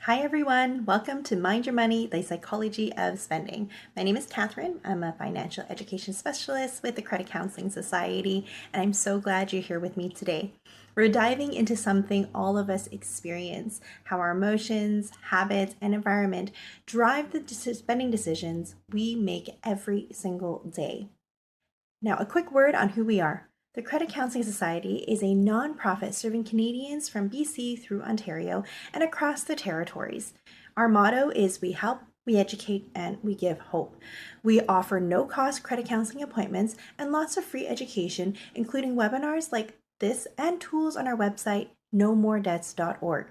Hi everyone, welcome to Mind Your Money, the Psychology of Spending. My name is Catherine. I'm a financial education specialist with the Credit Counseling Society, and I'm so glad you're here with me today. We're diving into something all of us experience, how our emotions, habits, and environment drive the spending decisions we make every single day. Now, a quick word on who we are. The Credit Counseling Society is a non-profit serving Canadians from BC through Ontario and across the territories. Our motto is we help, we educate, and we give hope. We offer no-cost credit counseling appointments and lots of free education, including webinars like this and tools on our website, nomordebts.org.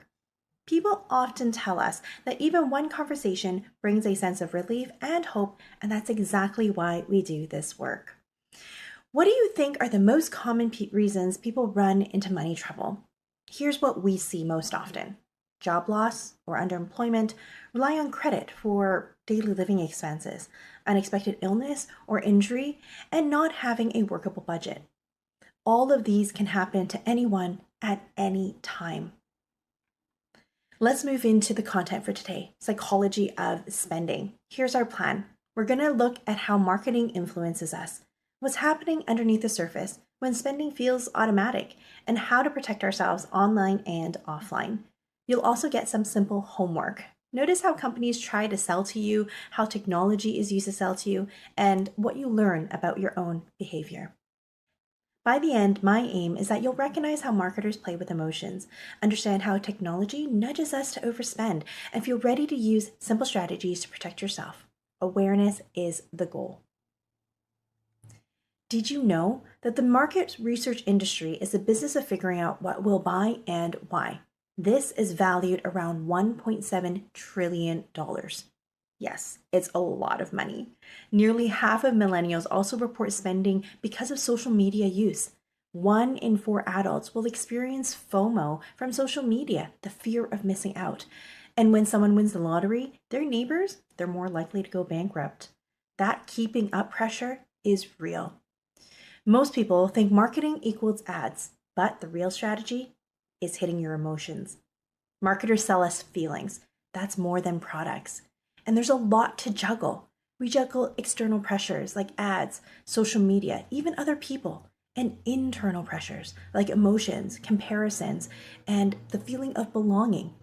People often tell us that even one conversation brings a sense of relief and hope, and that's exactly why we do this work. What do you think are the most common reasons people run into money trouble? Here's what we see most often: job loss or underemployment, rely on credit for daily living expenses, unexpected illness or injury, and not having a workable budget. All of these can happen to anyone at any time. Let's move into the content for today, psychology of spending. Here's our plan. We're going to look at how marketing influences us, what's happening underneath the surface when spending feels automatic, and how to protect ourselves online and offline. You'll also get some simple homework. Notice how companies try to sell to you, how technology is used to sell to you, and what you learn about your own behavior. By the end, my aim is that you'll recognize how marketers play with emotions, understand how technology nudges us to overspend, and feel ready to use simple strategies to protect yourself. Awareness is the goal. Did you know that the market research industry is the business of figuring out what we'll buy and why? This is valued around $1.7 trillion. Yes, it's a lot of money. Nearly half of millennials also report spending because of social media use. 1 in 4 adults will experience FOMO from social media, the fear of missing out. And when someone wins the lottery, their neighbors, they're more likely to go bankrupt. That keeping up pressure is real. Most people think marketing equals ads, but the real strategy is hitting your emotions. Marketers sell us feelings. That's more than products. And there's a lot to juggle. We juggle external pressures like ads, social media, even other people, and internal pressures like emotions, comparisons, and the feeling of belonging.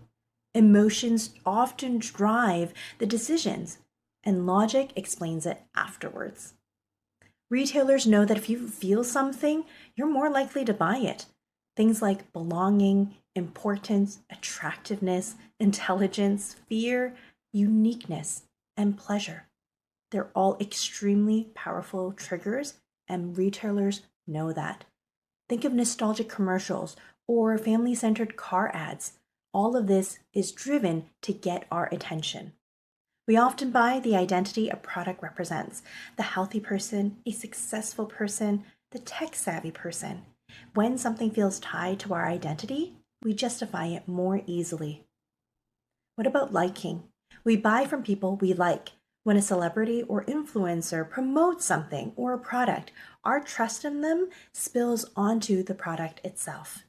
Emotions often drive the decisions, and logic explains it afterwards. Retailers know that if you feel something, you're more likely to buy it. Things like belonging, importance, attractiveness, intelligence, fear, uniqueness, and pleasure. They're all extremely powerful triggers, and retailers know that. Think of nostalgic commercials or family-centered car ads. All of this is driven to get our attention. We often buy the identity a product represents: the healthy person, a successful person, the tech-savvy person. When something feels tied to our identity, we justify it more easily. What about liking? We buy from people we like. When a celebrity or influencer promotes something or a product, our trust in them spills onto the product itself.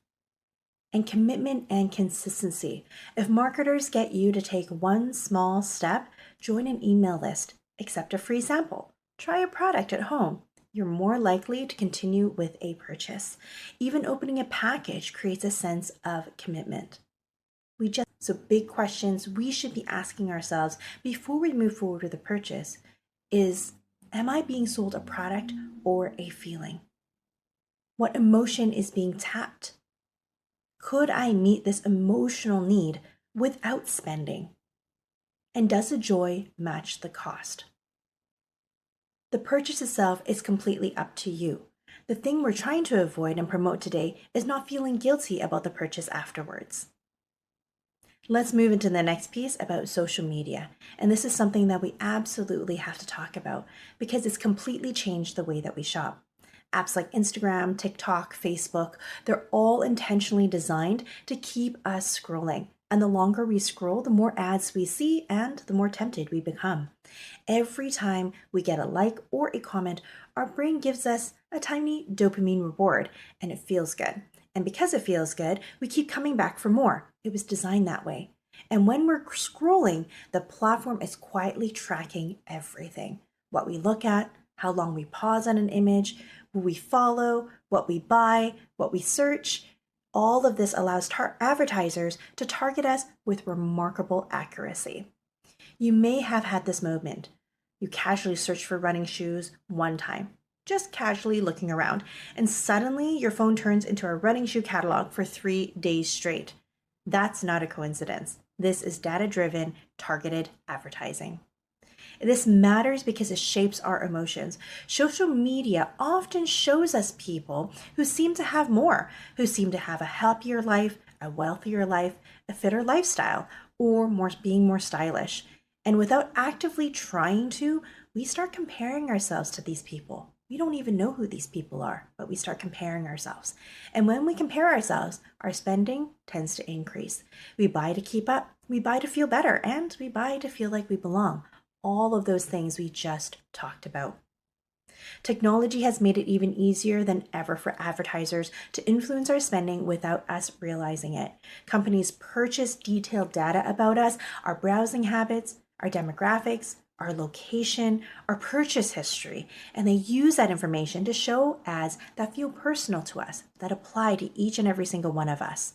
And commitment and consistency. If marketers get you to take one small step, join an email list, accept a free sample, try a product at home, you're more likely to continue with a purchase. Even opening a package creates a sense of commitment. So big questions we should be asking ourselves before we move forward with a purchase is, am I being sold a product or a feeling? What emotion is being tapped? Could I meet this emotional need without spending? And does the joy match the cost? The purchase itself is completely up to you. The thing we're trying to avoid and promote today is not feeling guilty about the purchase afterwards. Let's move into the next piece about social media. And this is something that we absolutely have to talk about because it's completely changed the way that we shop. Apps like Instagram, TikTok, Facebook, they're all intentionally designed to keep us scrolling. And the longer we scroll, the more ads we see and the more tempted we become. Every time we get a like or a comment, our brain gives us a tiny dopamine reward, and it feels good. And because it feels good, we keep coming back for more. It was designed that way. And when we're scrolling, the platform is quietly tracking everything: what we look at, how long we pause on an image, who we follow, what we buy, what we search. All of this allows advertisers to target us with remarkable accuracy. You may have had this moment. You casually search for running shoes one time, just casually looking around, and suddenly your phone turns into a running shoe catalog for 3 days straight. That's not a coincidence. This is data-driven, targeted advertising. This matters because it shapes our emotions. Social media often shows us people who seem to have more, who seem to have a happier life, a wealthier life, a fitter lifestyle, or being more stylish. And without actively trying to, we start comparing ourselves to these people. We don't even know who these people are, but we start comparing ourselves. And when we compare ourselves, our spending tends to increase. We buy to keep up, we buy to feel better, and we buy to feel like we belong. All of those things we just talked about. Technology has made it even easier than ever for advertisers to influence our spending without us realizing it. Companies purchase detailed data about us, our browsing habits, our demographics, our location, our purchase history, and they use that information to show ads that feel personal to us, that apply to each and every single one of us.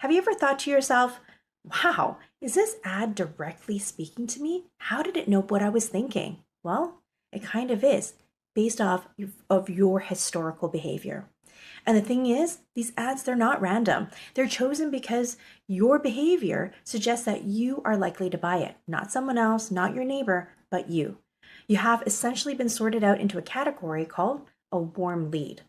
Have you ever thought to yourself, wow, is this ad directly speaking to me? How did it know what I was thinking? Well, it kind of is, based off of your historical behavior. And the thing is, these ads, they're not random. They're chosen because your behavior suggests that you are likely to buy it, not someone else, not your neighbor, but you. You have essentially been sorted out into a category called a warm lead.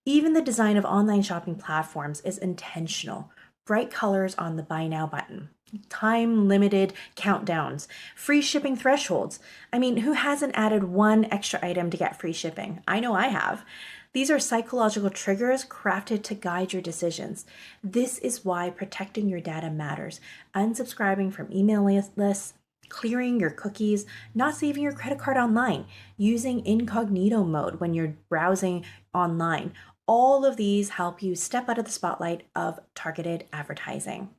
Even the design of online shopping platforms is intentional. Bright colors on the buy now button, time limited countdowns, free shipping thresholds. I mean, who hasn't added one extra item to get free shipping? I know I have. These are psychological triggers crafted to guide your decisions. This is why protecting your data matters. Unsubscribing from email lists, clearing your cookies, not saving your credit card online, using incognito mode when you're browsing online. All of these help you step out of the spotlight of targeted advertising.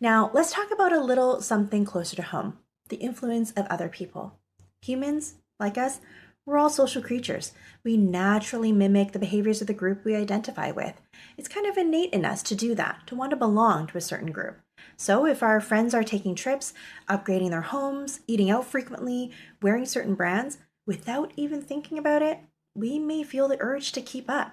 Now, let's talk about a little something closer to home: the influence of other people. Humans, like us, we're all social creatures. We naturally mimic the behaviors of the group we identify with. It's kind of innate in us to do that, to want to belong to a certain group. So if our friends are taking trips, upgrading their homes, eating out frequently, wearing certain brands, without even thinking about it, we may feel the urge to keep up.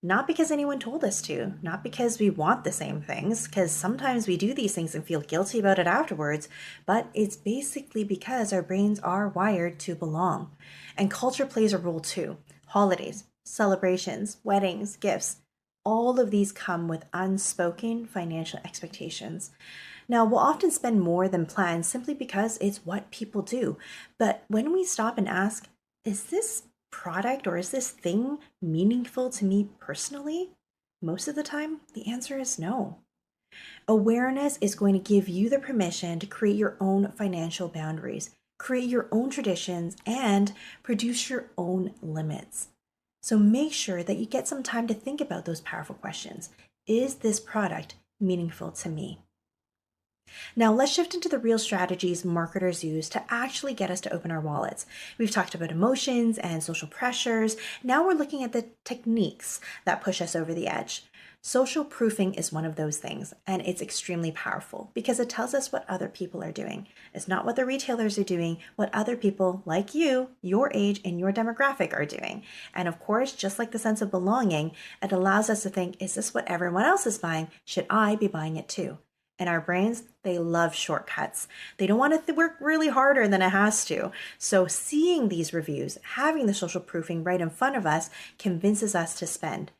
Not because anyone told us to, not because we want the same things, because sometimes we do these things and feel guilty about it afterwards, but it's basically because our brains are wired to belong. And culture plays a role too. Holidays, celebrations, weddings, gifts, all of these come with unspoken financial expectations. Now, we'll often spend more than planned simply because it's what people do. But when we stop and ask, is this product or is this thing meaningful to me personally? Most of the time, the answer is no. Awareness is going to give you the permission to create your own financial boundaries, create your own traditions, and produce your own limits. So make sure that you get some time to think about those powerful questions. Is this product meaningful to me? Now let's shift into the real strategies marketers use to actually get us to open our wallets. We've talked about emotions and social pressures. Now we're looking at the techniques that push us over the edge. Social proofing is one of those things, and it's extremely powerful because it tells us what other people are doing. It's not what the retailers are doing, what other people like you, your age, and your demographic are doing. And of course, just like the sense of belonging, it allows us to think, is this what everyone else is buying? Should I be buying it too? And our brains, they love shortcuts. They don't want to work really harder than it has to. So seeing these reviews, having the social proofing right in front of us convinces us to spend.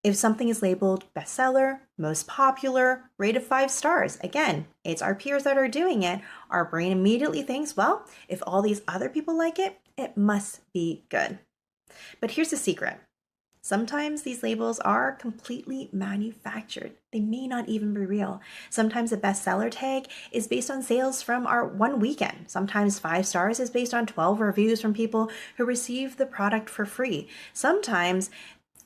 If something is labeled bestseller, most popular, rated 5 stars, again, it's our peers that are doing it. Our brain immediately thinks, well, if all these other people like it, it must be good. But here's the secret. Sometimes these labels are completely manufactured. They may not even be real. Sometimes the bestseller tag is based on sales from our one weekend. Sometimes 5 stars is based on 12 reviews from people who received the product for free. Sometimes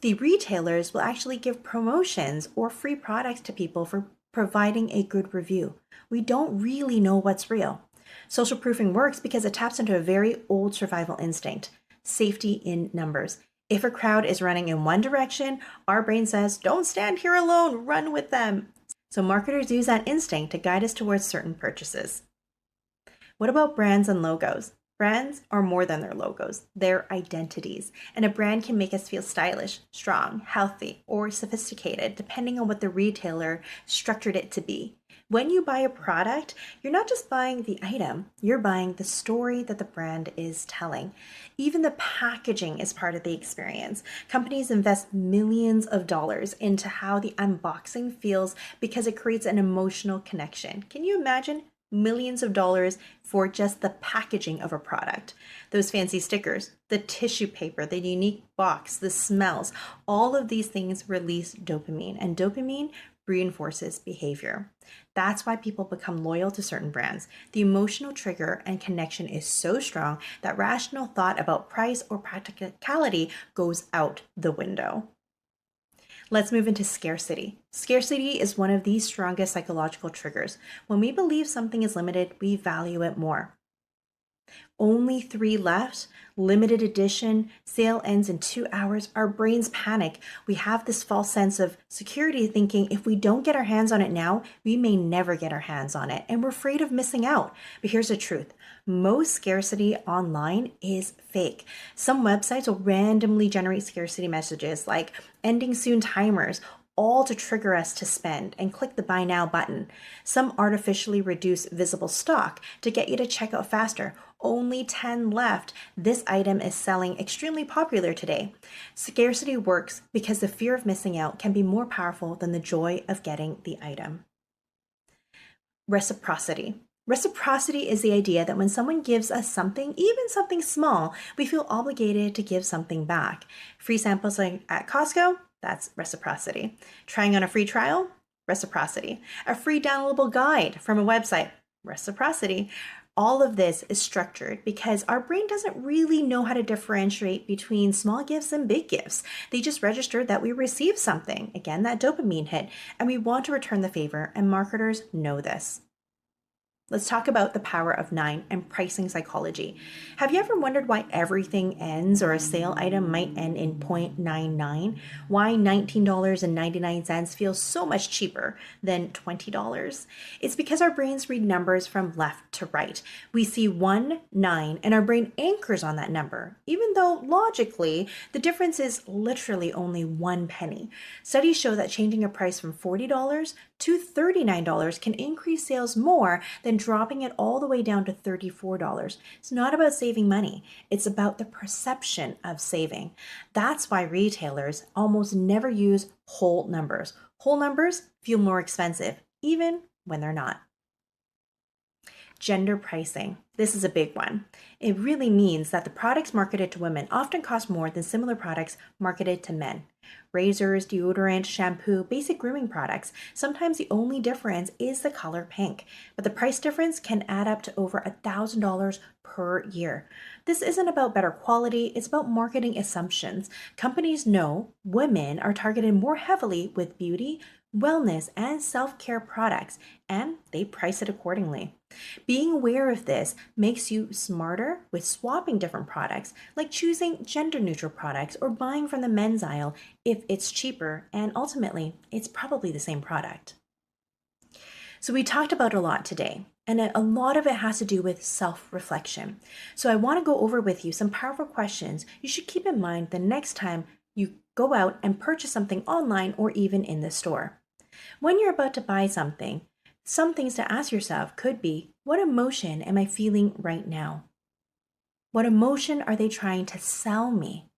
the retailers will actually give promotions or free products to people for providing a good review. we don't really know what's real. Social proofing works because it taps into a very old survival instinct: safety in numbers. If a crowd is running in one direction, our brain says, "Don't stand here alone, run with them." So marketers use that instinct to guide us towards certain purchases. What about brands and logos? Brands are more than their logos, they're identities. And a brand can make us feel stylish, strong, healthy, or sophisticated, depending on what the retailer structured it to be. When you buy a product, you're not just buying the item, you're buying the story that the brand is telling. Even the packaging is part of the experience. Companies invest millions of dollars into how the unboxing feels because it creates an emotional connection. Can you imagine millions of dollars for just the packaging of a product? Those fancy stickers, the tissue paper, the unique box, the smells, all of these things release dopamine, and dopamine reinforces behavior. That's why people become loyal to certain brands. The emotional trigger and connection is so strong that rational thought about price or practicality goes out the window. Let's move into scarcity. Scarcity is one of the strongest psychological triggers. When we believe something is limited, we value it more. Only 3 left, limited edition, sale ends in 2 hours. Our brains panic. We have this false sense of security, thinking if we don't get our hands on it now, we may never get our hands on it, and we're afraid of missing out. But here's the truth: most scarcity online is fake. Some websites will randomly generate scarcity messages like ending soon timers, all to trigger us to spend and click the buy now button. Some artificially reduce visible stock to get you to check out faster. Only 10 left. This item is selling extremely popular today. Scarcity works because the fear of missing out can be more powerful than the joy of getting the item. Reciprocity. Reciprocity is the idea that when someone gives us something, even something small, we feel obligated to give something back. Free samples like at Costco, that's reciprocity. Trying on a free trial, reciprocity. A free downloadable guide from a website, reciprocity. All of this is structured because our brain doesn't really know how to differentiate between small gifts and big gifts. They just registered that we received something, again, that dopamine hit, and we want to return the favor, and marketers know this. Let's talk about the power of 9 and pricing psychology. Have you ever wondered why everything ends, or a sale item might end in 0.99? Why $19.99 feels so much cheaper than $20? It's because our brains read numbers from left to right. We see 1, 9, and our brain anchors on that number, even though logically the difference is literally only 1 penny. Studies show that changing a price from $40 to $39 can increase sales more than dropping it all the way down to $34. It's not about saving money. It's about the perception of saving. That's why retailers almost never use whole numbers. Whole numbers feel more expensive, even when they're not. Gender pricing. This is a big one. It really means that the products marketed to women often cost more than similar products marketed to men. Razors, deodorant, shampoo, basic grooming products. Sometimes the only difference is the color pink, but the price difference can add up to over $1,000 per year. This isn't about better quality, it's about marketing assumptions. Companies know women are targeted more heavily with beauty, wellness, and self-care products, and they price it accordingly. Being aware of this makes you smarter with swapping different products, like choosing gender-neutral products or buying from the men's aisle if it's cheaper, and ultimately, it's probably the same product. So we talked about a lot today, and a lot of it has to do with self-reflection. So I want to go over with you some powerful questions you should keep in mind the next time you go out and purchase something online or even in the store. When you're about to buy something, some things to ask yourself could be, what emotion am I feeling right now? What emotion are they trying to sell me?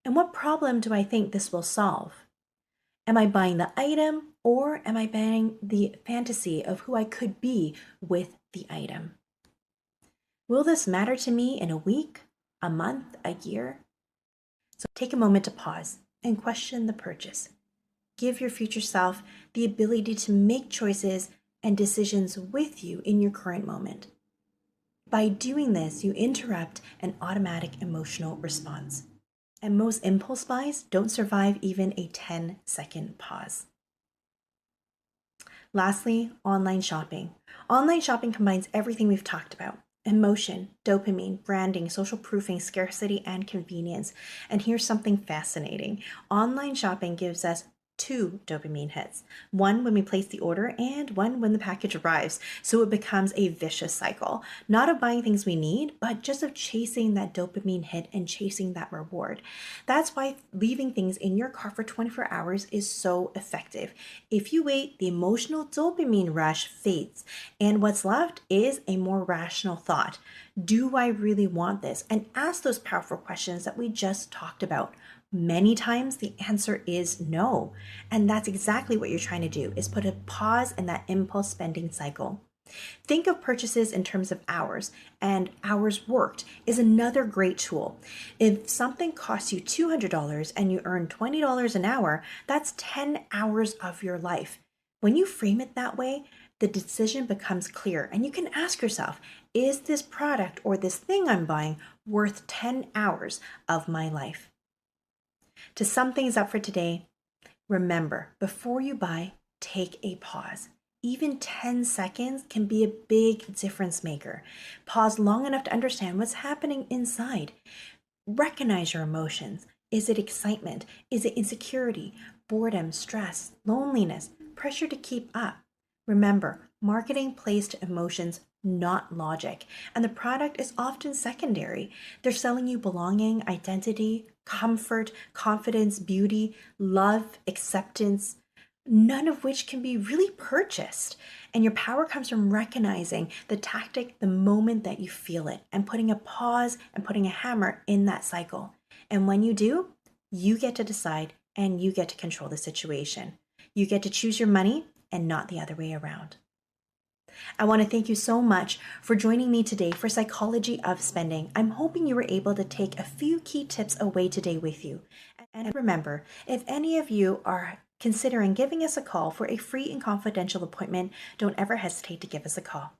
And what problem do I think this will solve? Am I buying the item, or am I buying the fantasy of who I could be with the item? Will this matter to me in a week, a month, a year? So take a moment to pause and question the purchase. Give your future self the ability to make choices and decisions with you in your current moment. By doing this, you interrupt an automatic emotional response. And most impulse buys don't survive even a 10-second pause. Lastly, online shopping. Online shopping combines everything we've talked about: emotion, dopamine, branding, social proofing, scarcity, and convenience. And here's something fascinating: online shopping gives us two dopamine hits, one when we place the order and one when the package arrives. So it becomes a vicious cycle, not of buying things we need, but just of chasing that dopamine hit and chasing that reward. That's why leaving things in your cart for 24 hours is so effective. If you wait, the emotional dopamine rush fades, and what's left is a more rational thought. Do I really want this? And ask those powerful questions that we just talked about. Many times the answer is no. And that's exactly what you're trying to do, is put a pause in that impulse spending cycle. Think of purchases in terms of hours, and hours worked is another great tool. If something costs you $200 and you earn $20 an hour, that's 10 hours of your life. When you frame it that way, the decision becomes clear, and you can ask yourself, is this product or this thing I'm buying worth 10 hours of my life? To sum things up for today, remember, before you buy, take a pause. Even 10 seconds can be a big difference maker. Pause long enough to understand what's happening inside. Recognize your emotions. Is it excitement? Is it insecurity, boredom, stress, loneliness, pressure to keep up? Remember, marketing plays to emotions, not logic, and the product is often secondary. They're selling you belonging, identity, comfort, confidence, beauty, love, acceptance, none of which can be really purchased. And your power comes from recognizing the tactic the moment that you feel it and putting a pause and putting a hammer in that cycle. And when you do, you get to decide and you get to control the situation. You get to choose your money and not the other way around. I want to thank you so much for joining me today for Psychology of Spending. I'm hoping you were able to take a few key tips away today with you. And remember, if any of you are considering giving us a call for a free and confidential appointment, don't ever hesitate to give us a call.